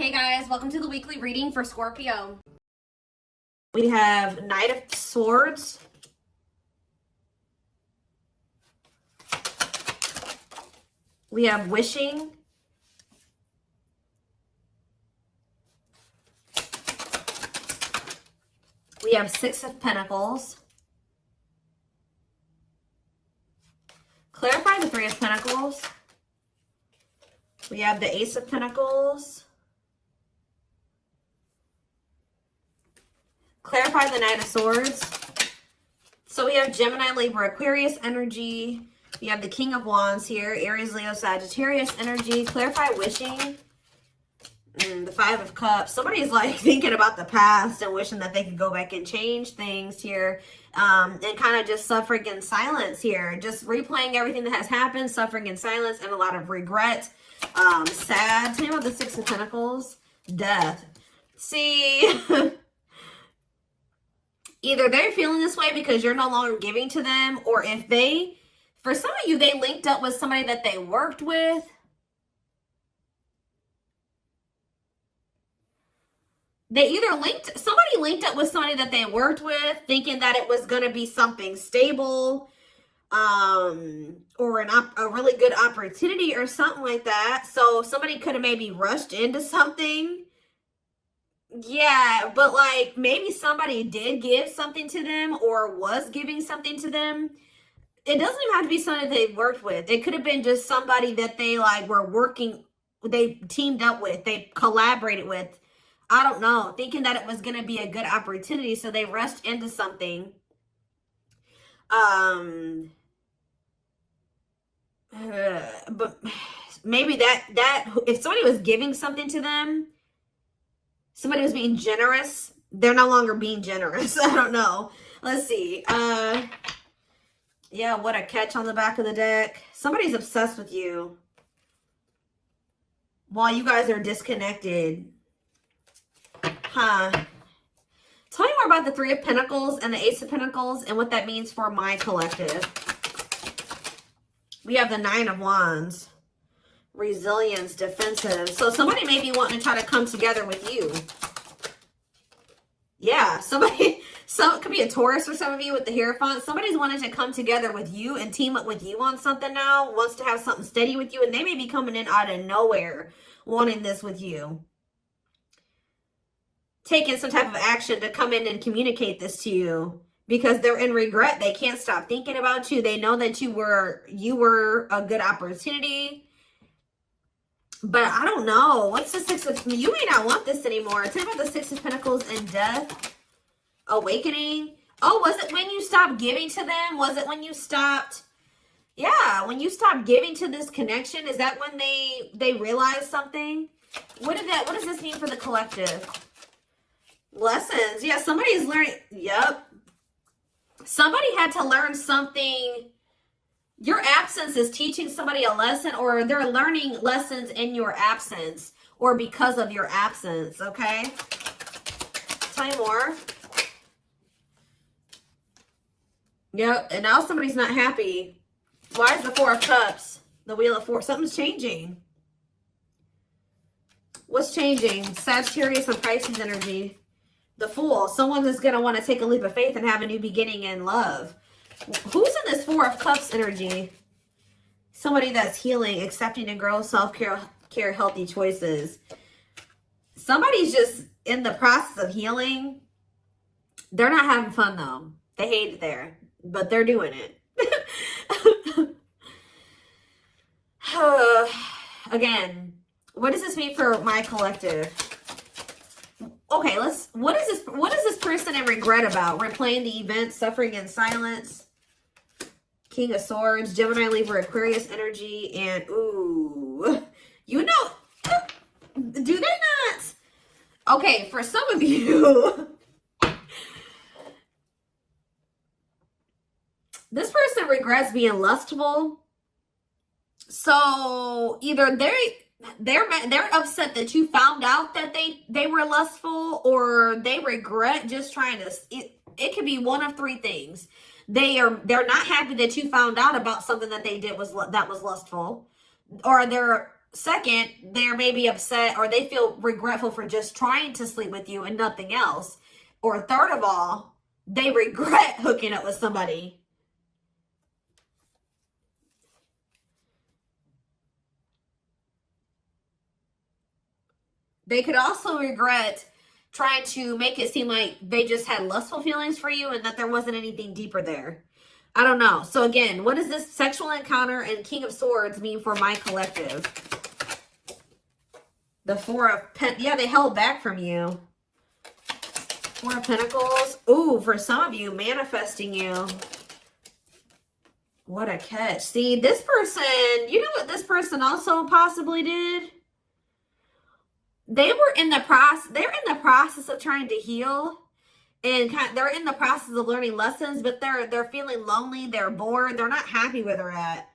Hey guys, welcome to the weekly reading for Scorpio. We have Knight of Swords. We have Wishing. We have Six of Pentacles. Clarify the Three of Pentacles. We have the Ace of Pentacles. Clarify the Knight of Swords. So we have Gemini, Libra, Aquarius energy. We have the King of Wands here. Aries, Leo, Sagittarius energy. Clarify Wishing. The Five of Cups. Somebody's like thinking about the past and wishing that they could go back and change things here. And kind of just suffering in silence here. Just replaying everything that has happened. Suffering in silence and a lot of regret. Sad. Tell me about the Six of Pentacles. Death. See... Either they're feeling this way because you're no longer giving to them, or if they, for some of you, they linked up with somebody that they worked with. Somebody linked up with somebody that they worked with, thinking that it was going to be something stable, or a really good opportunity or something like that. So somebody could have maybe rushed into something. Yeah, but like maybe somebody did give something to them or was giving something to them. It doesn't even have to be somebody they worked with. It could have been just somebody that they like were working, they teamed up with, they collaborated with. I don't know, thinking that it was going to be a good opportunity, so they rushed into something. But maybe that if somebody was giving something to them, somebody was being generous. They're no longer being generous. I don't know. Let's see. Yeah, what a catch on the back of the deck. Somebody's obsessed with you while you guys are disconnected. Huh. Tell me more about the Three of Pentacles and the Ace of Pentacles and what that means for my collective. We have the Nine of Wands. Resilience, defensive. So somebody may be wanting to try to come together with you. Yeah, it could be a Taurus for some of you with the Hierophant. Somebody's wanting to come together with you and team up with you on something now. Wants to have something steady with you, and they may be coming in out of nowhere wanting this with you. Taking some type of action to come in and communicate this to you. Because they're in regret. They can't stop thinking about you. They know that you were a good opportunity. But I don't know. What's the Six of... You may not want this anymore. Tell me about the Six of Pentacles and Death. Awakening. Oh, was it when you stopped giving to them? Was it when you stopped... Yeah, when you stopped giving to this connection? Is that when they realized something? What does this mean for the collective? Lessons. Yeah, somebody's learning... Yep. Somebody had to learn something... Your absence is teaching somebody a lesson, or they're learning lessons in your absence or because of your absence, okay? Tell me more. Yep, and now somebody's not happy. Why is the Four of Cups? The Wheel of Fortune. Something's changing. What's changing? Sagittarius and Pisces energy. The Fool. Someone is going to want to take a leap of faith and have a new beginning in love. Who's in this Four of Cups energy? Somebody that's healing, accepting and grow, self-care, healthy choices. Somebody's just in the process of healing. They're not having fun, though. They hate it there, but they're doing it. Again, what does this mean for my collective? Okay, what is this person in regret about? Replaying the event, suffering in silence. King of Swords, Gemini, Libra, Aquarius energy, and ooh, you know, do they not? Okay, for some of you, this person regrets being lustful. So either they're upset that you found out that they were lustful, or they regret just trying to. It could be one of three things. They're not happy that you found out about something that they did that was lustful, or they're Second, they're maybe upset or they feel regretful for just trying to sleep with you and nothing else. Or third of all, they regret hooking up with somebody. They could also regret trying to make it seem like they just had lustful feelings for you and that there wasn't anything deeper there. I don't know. So again, what does this sexual encounter and King of Swords mean for my collective? The Four of Pentacles. Yeah, they held back from you. Four of Pentacles. Ooh, for some of you, manifesting you. What a catch. See, this person, you know what this person also possibly did? They're in the process of trying to heal. And they're in the process of learning lessons, but they're feeling lonely, they're bored, they're not happy where they're at.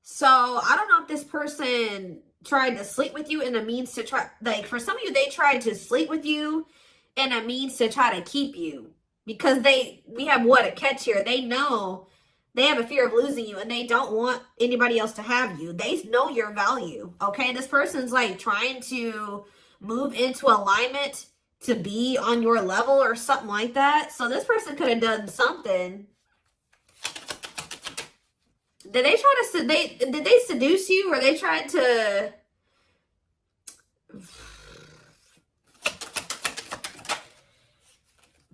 So I don't know if this person tried to sleep with you in a means to try, like for some of you, they tried to sleep with you in a means to try to keep you. Because we have what, a catch here. They know they have a fear of losing you and they don't want anybody else to have you. They know your value, okay? This person's like trying to move into alignment to be on your level or something like that. So this person could have done something. Did they try to, did they seduce you or they tried to...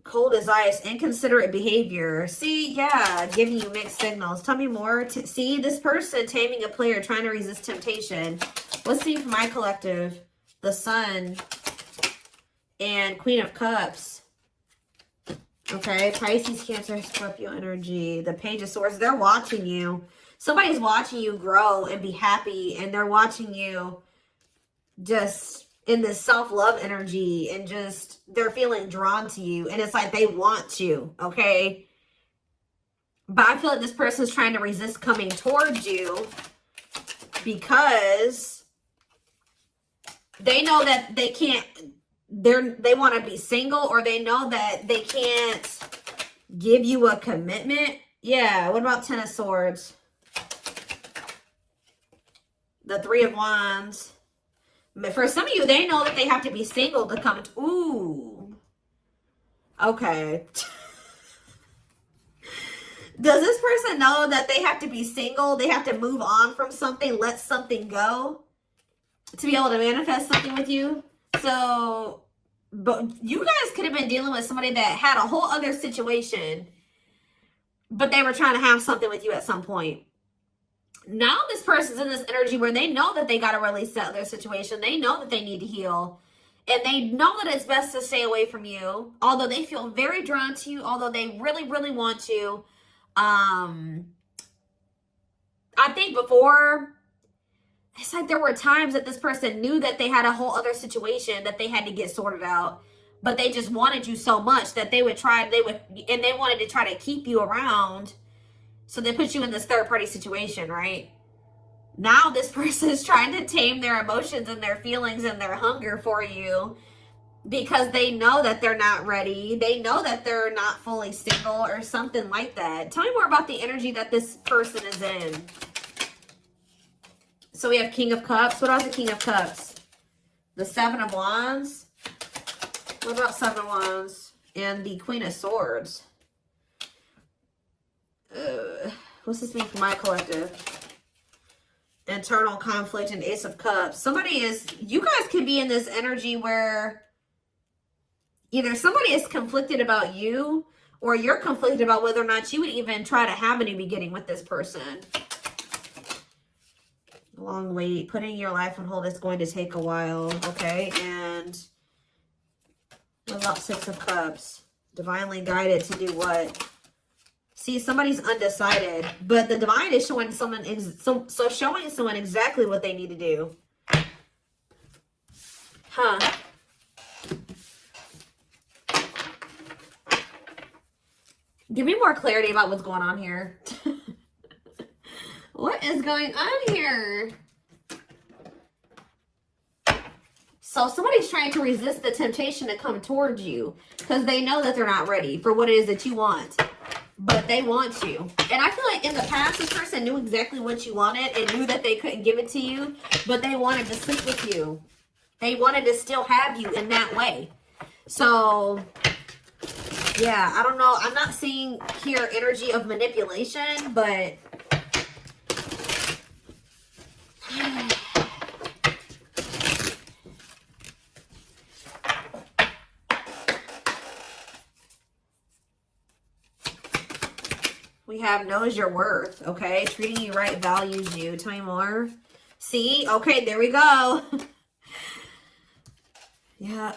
Cold as ice, inconsiderate behavior. See, yeah, giving you mixed signals. Tell me more. See, this person taming a player, trying to resist temptation. What's the for my collective? The Sun and Queen of Cups. Okay, Pisces, Cancer, Scorpio energy. The Page of Swords. They're watching you. Somebody's watching you grow and be happy, and they're watching you just in this self-love energy, and just they're feeling drawn to you, and it's like they want you, okay? But I feel like this person's trying to resist coming towards you because they know that they can't, they want to be single, or they know that they can't give you a commitment. Yeah, what about Ten of Swords? The Three of Wands. For some of you, they know that they have to be single to come to... Ooh. Okay. Does this person know that they have to be single? They have to move on from something, let something go to be able to manifest something with you? So, but you guys could have been dealing with somebody that had a whole other situation, but they were trying to have something with you at some point. Now this person's in this energy where they know that they got to release that other situation. They know that they need to heal. And they know that it's best to stay away from you. Although they feel very drawn to you. Although they really, really want to. I think before, it's like there were times that this person knew that they had a whole other situation that they had to get sorted out. But they just wanted you so much that they would try, and they wanted to try to keep you around. So they put you in this third-party situation, right? Now this person is trying to tame their emotions and their feelings and their hunger for you because they know that they're not ready. They know that they're not fully single or something like that. Tell me more about the energy that this person is in. So we have King of Cups. What else is the King of Cups? The Seven of Wands. What about Seven of Wands? And the Queen of Swords. What's this mean for my collective? Internal conflict and Ace of Cups. You guys could be in this energy where either somebody is conflicted about you, or you're conflicted about whether or not you would even try to have a new beginning with this person. Long wait. Putting your life on hold is going to take a while. Okay, and what about Six of Cups? Divinely guided to do what? See, somebody's undecided, but the divine is showing someone, showing someone exactly what they need to do. Huh. Give me more clarity about what's going on here. What is going on here? So somebody's trying to resist the temptation to come towards you because they know that they're not ready for what it is that you want. but they want you. And I feel like in the past, this person knew exactly what you wanted and knew that they couldn't give it to you, but they wanted to sleep with you. They wanted to still have you in that way. So, yeah, I don't know. I'm not seeing here energy of manipulation, but we have knows your worth, okay? Treating you right, values you. Tell me more. See? Okay, there we go. Yeah.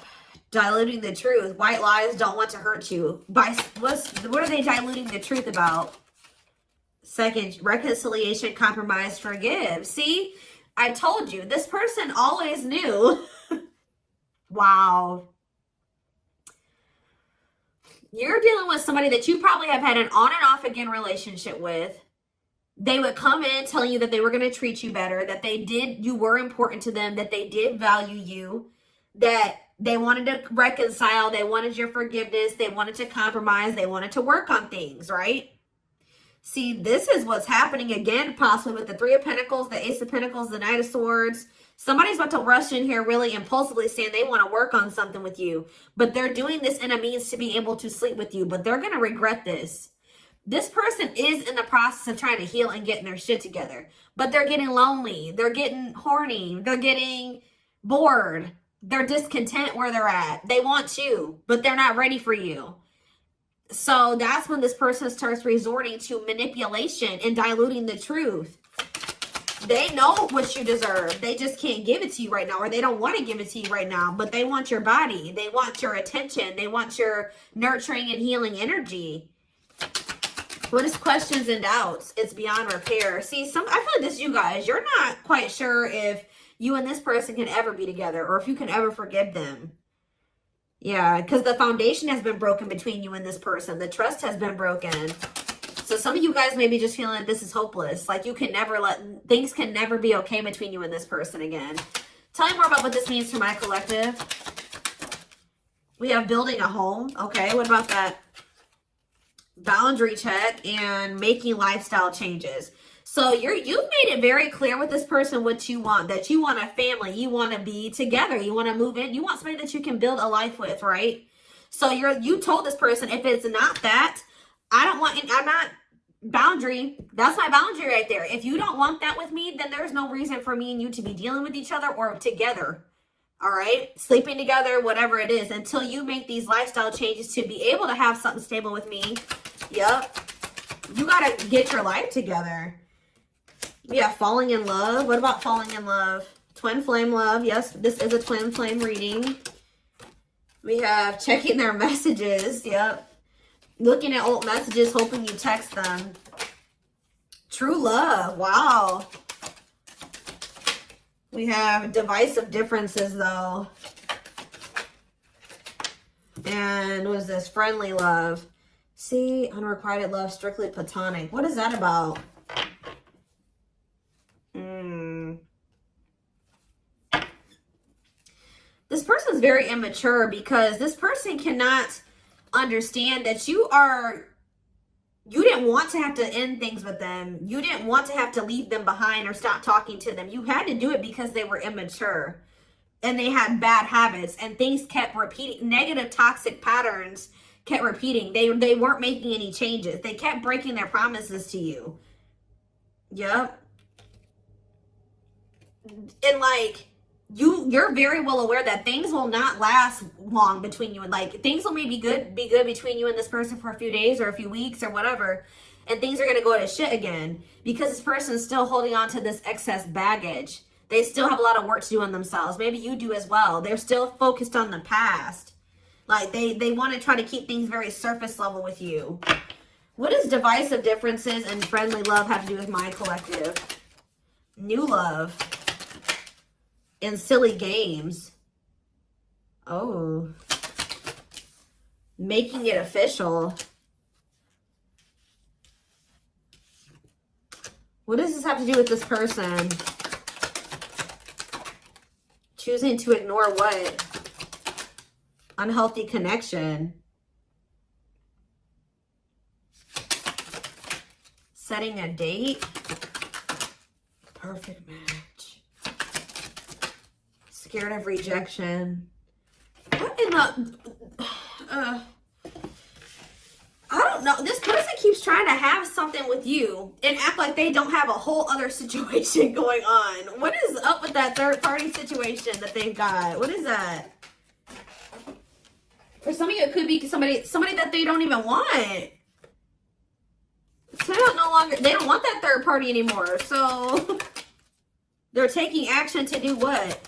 Diluting the truth. White lies don't want to hurt you. What are they diluting the truth about? Second, reconciliation, compromise, forgive. See? I told you. This person always knew. Wow. You're dealing with somebody that you probably have had an on and off again relationship with. They would come in telling you that they were going to treat you better, that you were important to them, that they did value you, that they wanted to reconcile, they wanted your forgiveness, they wanted to compromise, they wanted to work on things, right? See, this is what's happening again, possibly with the Three of Pentacles, the Ace of Pentacles, the Knight of Swords. Somebody's about to rush in here really impulsively saying they want to work on something with you. But they're doing this in a means to be able to sleep with you. But they're going to regret this. This person is in the process of trying to heal and getting their shit together. But they're getting lonely. They're getting horny. They're getting bored. They're discontent where they're at. They want you, but they're not ready for you. So that's when this person starts resorting to manipulation and diluting the truth. They know what you deserve. They just can't give it to you right now, or they don't want to give it to you right now, but they want your body. They want your attention. They want your nurturing and healing energy. What is questions and doubts? It's beyond repair. See, I feel like this, you guys, you're not quite sure if you and this person can ever be together or if you can ever forgive them. Yeah, because the foundation has been broken between you and this person. The trust has been broken. So some of you guys may be just feeling like this is hopeless. Like things can never be okay between you and this person again. Tell me more about what this means for my collective. We have building a home. Okay, what about that? Boundary check and making lifestyle changes. So you've made it very clear with this person what you want. That you want a family. You want to be together. You want to move in. You want somebody that you can build a life with, right? So you told this person, if it's not that, I'm not boundary. That's my boundary right there. If you don't want that with me, then there's no reason for me and you to be dealing with each other or together. All right? Sleeping together, whatever it is, until you make these lifestyle changes to be able to have something stable with me. Yep. You got to get your life together. Yeah, falling in love. What about falling in love? Twin flame love. Yes, this is a twin flame reading. We have checking their messages. Yep. Looking at old messages, hoping you text them. True love. Wow. We have divisive differences, though. And what is this? Friendly love. See, unrequited love, strictly platonic. What is that about? This person's very immature because this person cannot understand that you didn't want to have to end things with them. You didn't want to have to leave them behind or stop talking to them. You had to do it because they were immature and they had bad habits and things kept repeating. Negative toxic patterns kept repeating. They weren't making any changes. They kept breaking their promises to you. Yep. And like, you're very well aware that things will not last long between you, and like things will maybe be good between you and this person for a few days or a few weeks or whatever, and things are going to go to shit again because this person is still holding on to this excess baggage. They still have a lot of work to do on themselves. Maybe you do as well. They're still focused on the past. Like they want to try to keep things very surface level with you. What does divisive differences and friendly love have to do with my collective? New love. And silly games. Oh. Making it official. What does this have to do with this person? Choosing to ignore what? Unhealthy connection. setting a date. Perfect match. Scared of rejection. What in the... I don't know. This person keeps trying to have something with you and act like they don't have a whole other situation going on. What is up with that third party situation that they've got? What is that? For some of you, it could be somebody that they don't even want. So they don't want that third party anymore. So they're taking action to do what?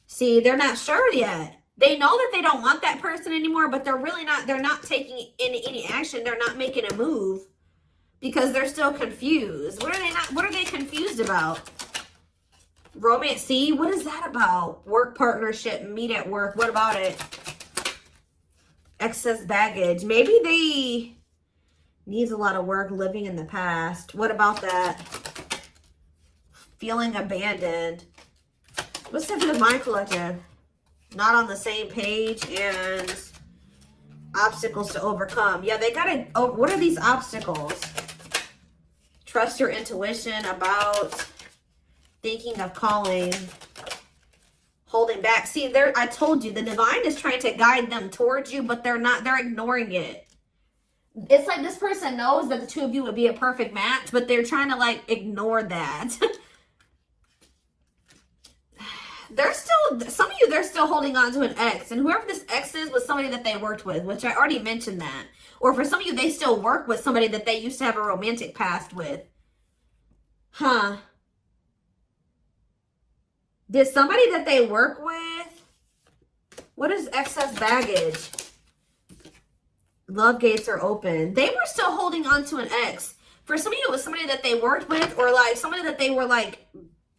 See, they're not sure yet. They know that they don't want that person anymore, but they're not taking any action. They're not making a move because they're still confused. What are they confused about? Romance, see, what is that about? Work partnership, meet at work. What about it? Excess baggage. Maybe they needs a lot of work living in the past. What about that? Feeling abandoned. What's up with the mind collective? Not on the same page and obstacles to overcome. Yeah, they gotta, what are these obstacles? Trust your intuition about thinking of calling, holding back. See, I told you, the divine is trying to guide them towards you, but they're ignoring it. It's like this person knows that the two of you would be a perfect match, but they're trying to like ignore that. Some of you, they're still holding on to an ex. And whoever this ex is was somebody that they worked with, which I already mentioned that. Or for some of you, they still work with somebody that they used to have a romantic past with. Huh. Did somebody that they work with? What is excess baggage? Love gates are open. They were still holding on to an ex. For some of you, it was somebody that they worked with or like somebody that they were like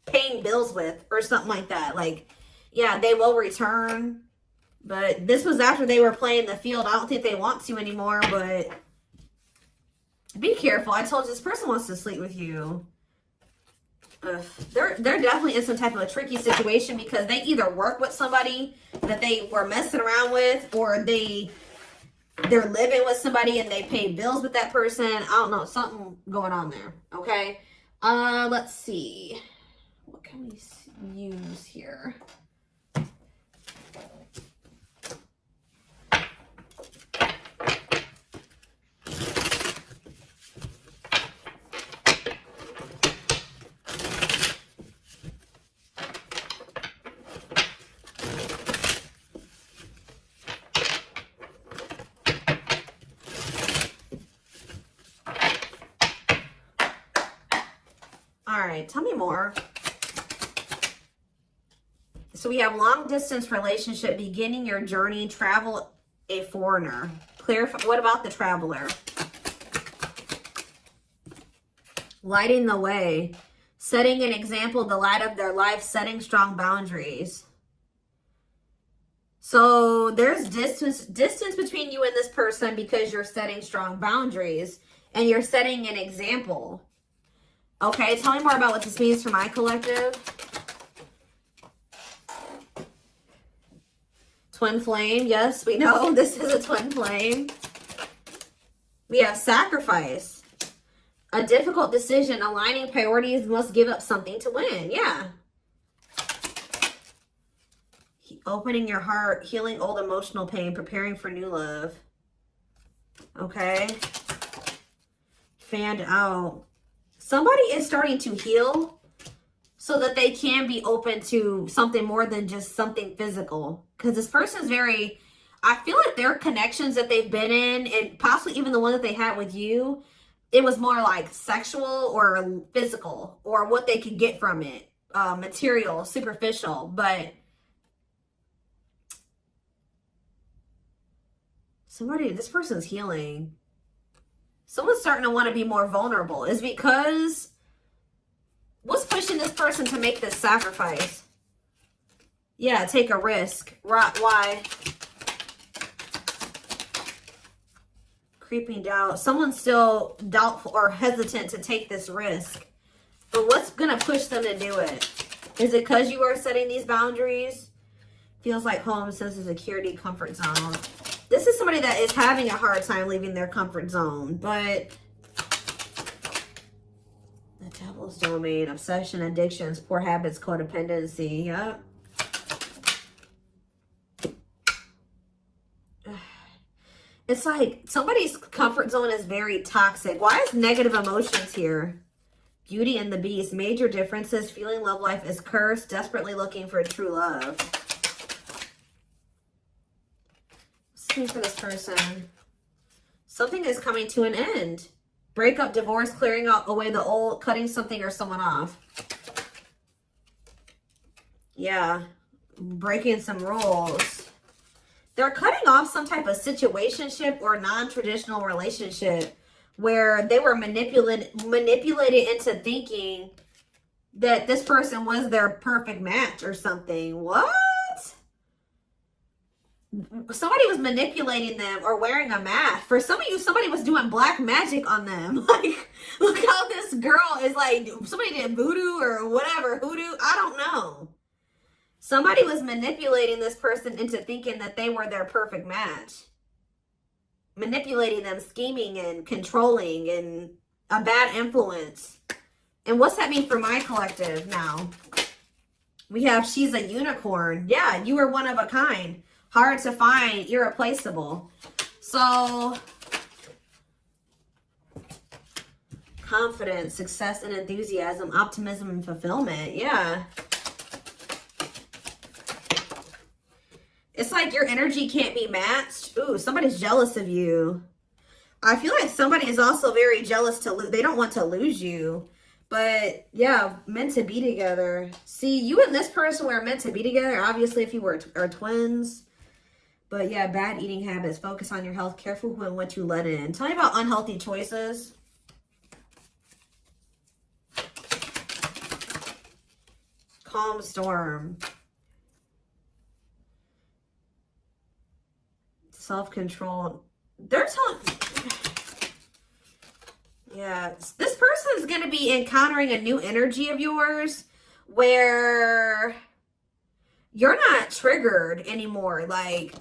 paying bills with or something like that. Like, yeah, they will return. But this was after they were playing the field. I don't think they want to anymore, but be careful. I told you this person wants to sleep with you. They're definitely in some type of a tricky situation because they either work with somebody that they were messing around with or they're living with somebody and they pay bills with that person. I don't know. Something going on there. Okay. Let's see. What can we use here? All right, tell me more. So we have long distance relationship, beginning your journey, travel, a foreigner. Clarify, what about the traveler? Lighting the way, setting an example, the light of their life, setting strong boundaries. So there's distance between you and this person because you're setting strong boundaries and you're setting an example. Okay, tell me more about what this means for my collective. Twin flame, yes, we know this is a twin flame. We have sacrifice. A difficult decision, aligning priorities, must give up something to win. Yeah. Opening your heart, healing old emotional pain, preparing for new love. Okay. Fanned out. Somebody is starting to heal so that they can be open to something more than just something physical. Because this person's very, I feel like their connections that they've been in, and possibly even the one that they had with you, it was more like sexual or physical or what they could get from it. Material, superficial. But this person's healing. Someone's starting to want to be more vulnerable. Is because what's pushing this person to make this sacrifice? Yeah, take a risk. Why? Creeping doubt. Someone's still doubtful or hesitant to take this risk. But what's going to push them to do it? Is it because you are setting these boundaries? Feels like home, sense of security, comfort zone. This is somebody that is having a hard time leaving their comfort zone, but domain, obsession, addictions, poor habits, codependency. Yep. It's like somebody's comfort zone is very toxic. Why is negative emotions here? Beauty and the Beast. Major differences. Feeling love life is cursed. Desperately looking for true love. Let's see for this person. Something is coming to an end. Breakup, divorce, clearing out away the old, cutting something or someone off. Yeah. Breaking some rules. They're cutting off some type of situationship or non-traditional relationship where they were manipulated into thinking that this person was their perfect match or something. What? Somebody was manipulating them or wearing a mask. For some of you, somebody was doing black magic on them. Like, look how this girl is like, somebody did voodoo or whatever, hoodoo. I don't know. Somebody was manipulating this person into thinking that they were their perfect match. Manipulating them, scheming and controlling and a bad influence. And what's that mean for my collective now? We have she's a unicorn. Yeah, you are one of a kind. Hard to find, irreplaceable. So, confidence, success and enthusiasm, optimism and fulfillment. Yeah. It's like your energy can't be matched. Ooh, somebody's jealous of you. I feel like somebody is also very jealous to lose. They don't want to lose you. But yeah, meant to be together. See, you and this person were meant to be together. Obviously, if you are twins. But yeah, bad eating habits. Focus on your health. Careful who and what you let in. Tell me about unhealthy choices. Calm storm. Self-control. They're telling... Yeah. This person is going to be encountering a new energy of yours where you're not triggered anymore. Like,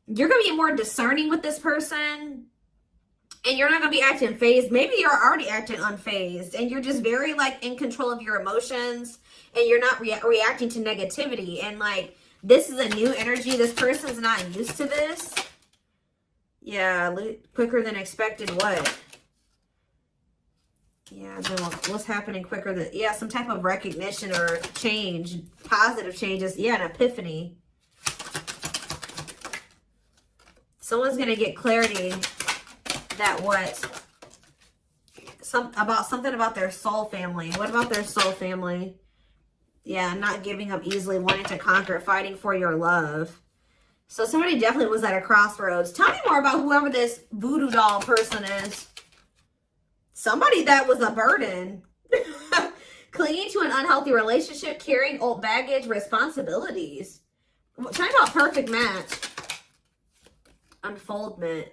you're going to be more discerning with this person. And you're not going to be acting phased. Maybe you're already acting unfazed. And you're just very, like, in control of your emotions. And you're not reacting to negativity. And, like, this is a new energy. This person's not used to this. Yeah, quicker than expected. What? Yeah, what's happening quicker than... Yeah, some type of recognition or change. Positive changes. Yeah, an epiphany. Someone's going to get clarity that what? Something about their soul family. What about their soul family? Yeah, not giving up easily, wanting to conquer, fighting for your love. So somebody definitely was at a crossroads. Tell me more about whoever this voodoo doll person is. Somebody that was a burden. Clinging to an unhealthy relationship, carrying old baggage, responsibilities. Tell me about perfect match. Unfoldment.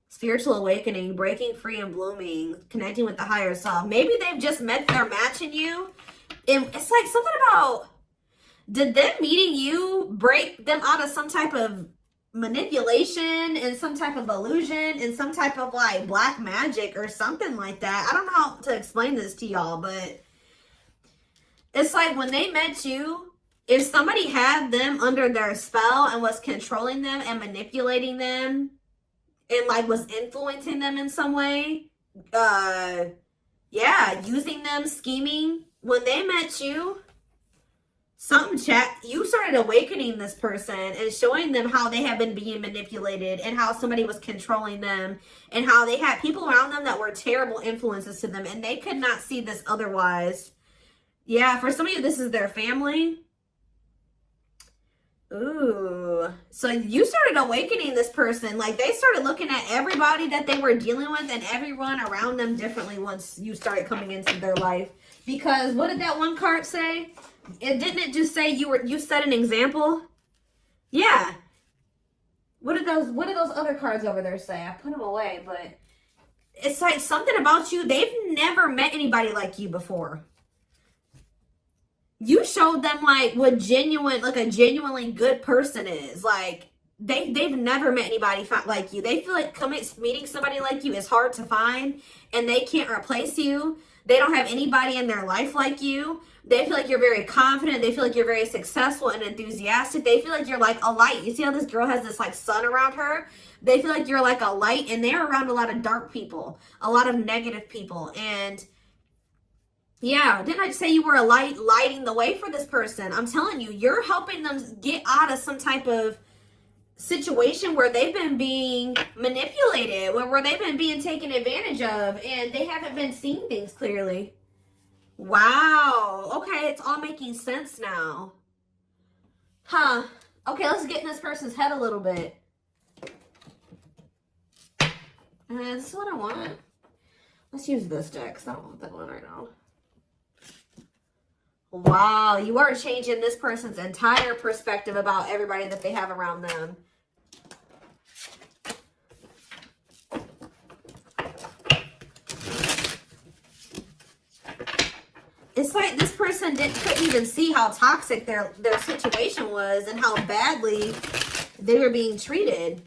Spiritual awakening, breaking free and blooming, connecting with the higher self. Maybe they've just met their match in you. It's like something about, did them meeting you break them out of some type of manipulation and some type of illusion and some type of like black magic or something like that? I don't know how to explain this to y'all, but it's like when they met you, if somebody had them under their spell and was controlling them and manipulating them and like was influencing them in some way, yeah, using them, scheming. When they met you, you started awakening this person and showing them how they have been being manipulated and how somebody was controlling them and how they had people around them that were terrible influences to them and they could not see this otherwise. Yeah, for some of you, this is their family. Ooh. So you started awakening this person. Like they started looking at everybody that they were dealing with and everyone around them differently once you started coming into their life. Because what did that one card say? Didn't it just say you set an example? Yeah. What did those other cards over there say? I put them away, but it's like something about you. They've never met anybody like you before. You showed them like what a genuinely good person is. Like they've never met anybody like you. They feel like meeting somebody like you is hard to find, and they can't replace you. They don't have anybody in their life like you. They feel like you're very confident. They feel like you're very successful and enthusiastic. They feel like you're like a light. You see how this girl has this like sun around her? They feel like you're like a light, and they're around a lot of dark people, a lot of negative people. And yeah, didn't I just say you were a light, lighting the way for this person? I'm telling you, you're helping them get out of some type of situation where they've been being manipulated, where they've been being taken advantage of, and they haven't been seeing things clearly. Wow. Okay, it's all making sense now. Huh. Okay, let's get in this person's head a little bit. This is what I want. Let's use this deck, because I don't want that one right now. Wow, you are changing this person's entire perspective about everybody that they have around them. It's like this person couldn't even see how toxic their situation was and how badly they were being treated.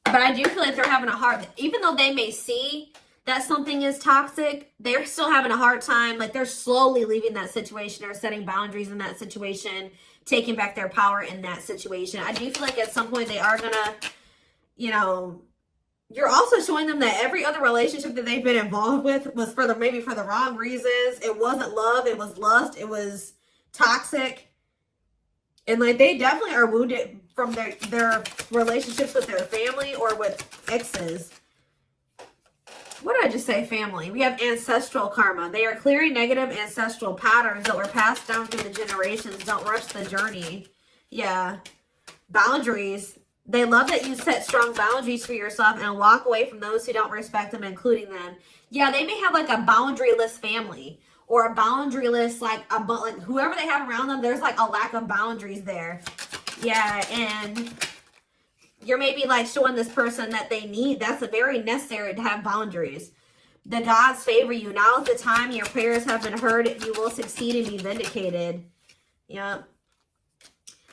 But I do feel like they're having a hard, even though they may see that something is toxic, they're still having a hard time. Like they're slowly leaving that situation or setting boundaries in that situation, taking back their power in that situation. I do feel like at some point they are gonna, you know, you're also showing them that every other relationship that they've been involved with was maybe for the wrong reasons. It wasn't love, it was lust, it was toxic. And like they definitely are wounded from their relationships with their family or with exes. What did I just say? Family. We have ancestral karma. They are clearing negative ancestral patterns that were passed down through the generations. Don't rush the journey. Yeah. Boundaries. They love that you set strong boundaries for yourself and walk away from those who don't respect them, including them. Yeah, they may have like a boundaryless family. Or a boundaryless, like whoever they have around them, there's like a lack of boundaries there. Yeah, and you're maybe like showing this person that they need. That's very necessary to have boundaries. The gods favor you. Now is the time. Your prayers have been heard. You will succeed and be vindicated. Yeah.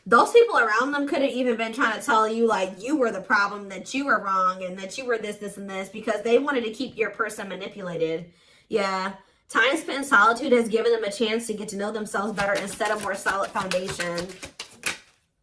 Those people around them could have even been trying to tell you like you were the problem, that you were wrong, and that you were this, and this, because they wanted to keep your person manipulated. Yeah. Time spent in solitude has given them a chance to get to know themselves better and set a more solid foundation.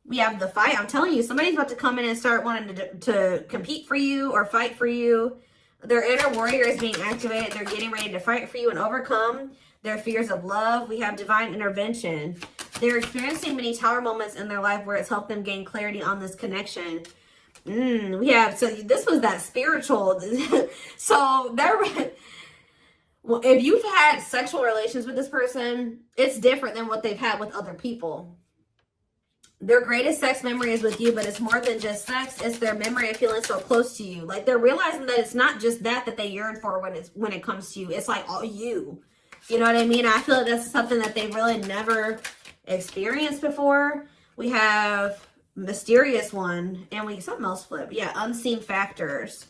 We have the fight. I'm telling you, somebody's about to come in and start wanting to compete for you or fight for you. Their inner warrior is being activated. They're getting ready to fight for you and overcome their fears of love. We have divine intervention. They're experiencing many tower moments in their life where it's helped them gain clarity on this connection. We have, so this was that spiritual. So they're... Well, if you've had sexual relations with this person, it's different than what they've had with other people. Their greatest sex memory is with you, but it's more than just sex. It's their memory of feeling so close to you. Like they're realizing that it's not just that they yearn for when it comes to you. It's like all you. You know what I mean? I feel like that's something that they've really never experienced before. We have mysterious one, and something else flip. Yeah, unseen factors.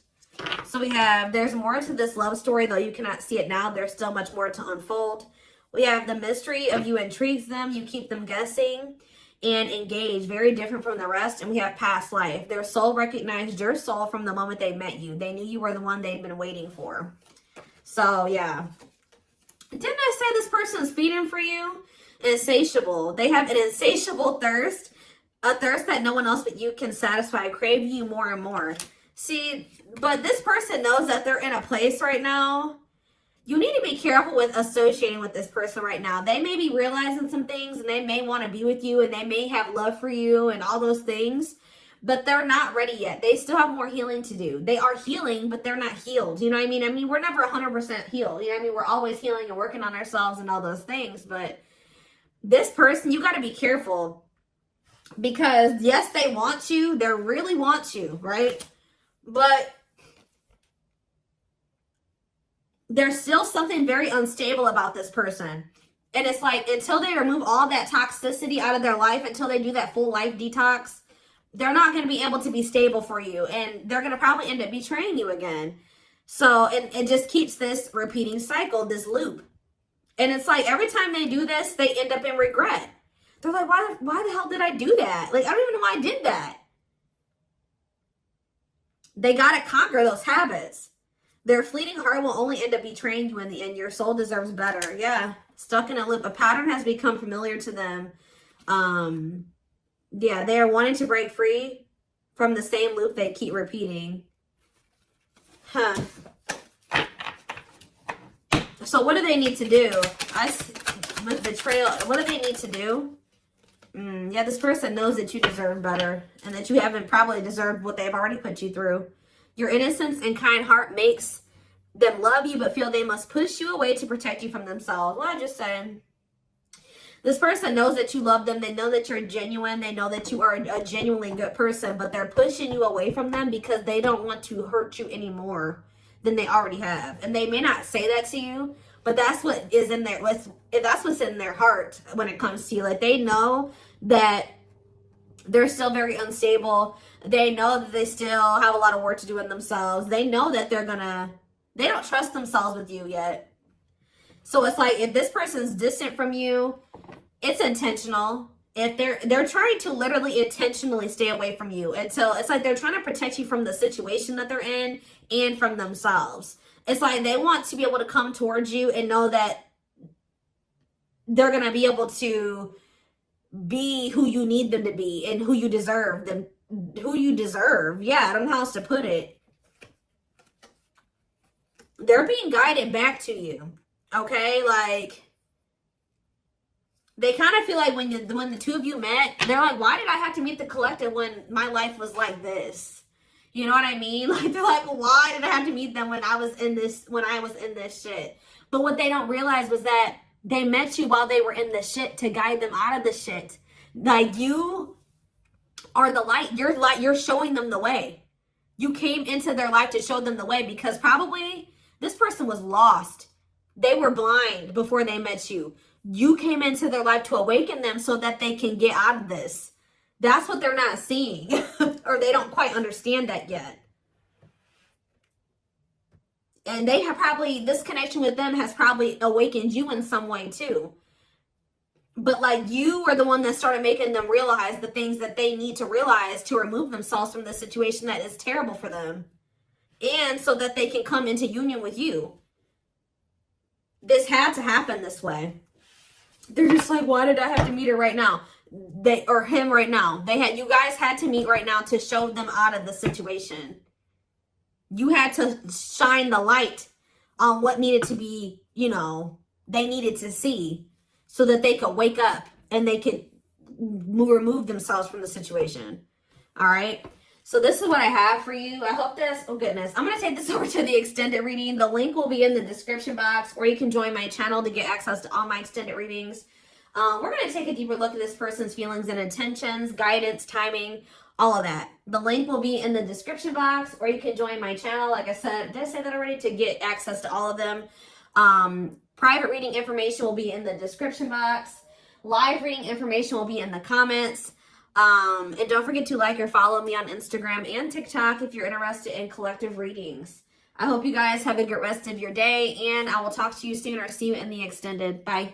So we have, there's more to this love story, though you cannot see it now. There's still much more to unfold. We have the mystery of you intrigues them. You keep them guessing and engaged. Very different from the rest. And we have past life. Their soul recognized your soul from the moment they met you. They knew you were the one they'd been waiting for. So, yeah. Didn't I say this person's feeding for you? Insatiable. They have an insatiable thirst. A thirst that no one else but you can satisfy. Craving you more and more. See, but this person knows that they're in a place right now. You need to be careful with associating with this person right now. They may be realizing some things, and they may want to be with you, and they may have love for you and all those things, but they're not ready yet. They still have more healing to do. They are healing, but they're not healed. You know what I mean? I mean, we're never 100% healed. You know what I mean? We're always healing and working on ourselves and all those things, but this person, you got to be careful, because yes, they want you. They really want you, right? But there's still something very unstable about this person. And it's like, until they remove all that toxicity out of their life, until they do that full life detox, they're not going to be able to be stable for you. And they're going to probably end up betraying you again. So it just keeps this repeating cycle, this loop. And it's like every time they do this, they end up in regret. They're like, why the hell did I do that? Like, I don't even know why I did that. They got to conquer those habits. Their fleeting heart will only end up betraying you in the end. Your soul deserves better. Yeah. Stuck in a loop. A pattern has become familiar to them. Yeah, they are wanting to break free from the same loop they keep repeating. Huh. So what do they need to do? With betrayal, what do they need to do? Yeah, this person knows that you deserve better and that you haven't probably deserved what they've already put you through. Your innocence and kind heart makes them love you but feel they must push you away to protect you from themselves. What I just said. This person knows that you love them. They know that you're genuine. They know that you are a genuinely good person, but they're pushing you away from them because they don't want to hurt you any more than they already have. And they may not say that to you, but that's what is in their, that's what's in their heart when it comes to you. Like, they know that they're still very unstable. They know that they still have a lot of work to do in themselves. They know that they don't trust themselves with you yet. So it's like, if this person's distant from you, it's intentional. If they're trying to literally intentionally stay away from you until it's like they're trying to protect you from the situation that they're in and from themselves. It's like they want to be able to come towards you and know that they're going to be able to be who you need them to be and who you deserve them, who you deserve. Yeah, I don't know how else to put it. They're being guided back to you. Okay, like, they kind of feel like when the two of you met, they're like, why did I have to meet the collective when my life was like this? You know what I mean? Like, they're like, why did I have to meet them when I was in this shit? But what they don't realize was that they met you while they were in the shit to guide them out of the shit. Like, you are the light. You're showing them the way. You came into their life to show them the way because probably this person was lost. They were blind before they met you. You came into their life to awaken them so that they can get out of this. That's what they're not seeing. Or they don't quite understand that yet. And they have probably, this connection with them has probably awakened you in some way too. But like, you are the one that started making them realize the things that they need to realize to remove themselves from the situation that is terrible for them. And so that they can come into union with you. This had to happen this way. They're just like, why did I have to meet her right now? Or him right now. You guys had to meet right now to show them out of the situation. You had to shine the light on what needed to be, they needed to see so that they could wake up and they could remove themselves from the situation. All right. So this is what I have for you. I hope this, oh goodness, I'm going to take this over to the extended reading. The link will be in the description box, or you can join my channel to get access to all my extended readings. We're going to take a deeper look at this person's feelings and intentions, guidance, timing, all of that. The link will be in the description box, or you can join my channel. Like I said, did I say that already? To get access to all of them. Private reading information will be in the description box. Live reading information will be in the comments. And don't forget to like or follow me on Instagram and TikTok if you're interested in collective readings. I hope you guys have a good rest of your day, and I will talk to you soon or see you in the extended. Bye.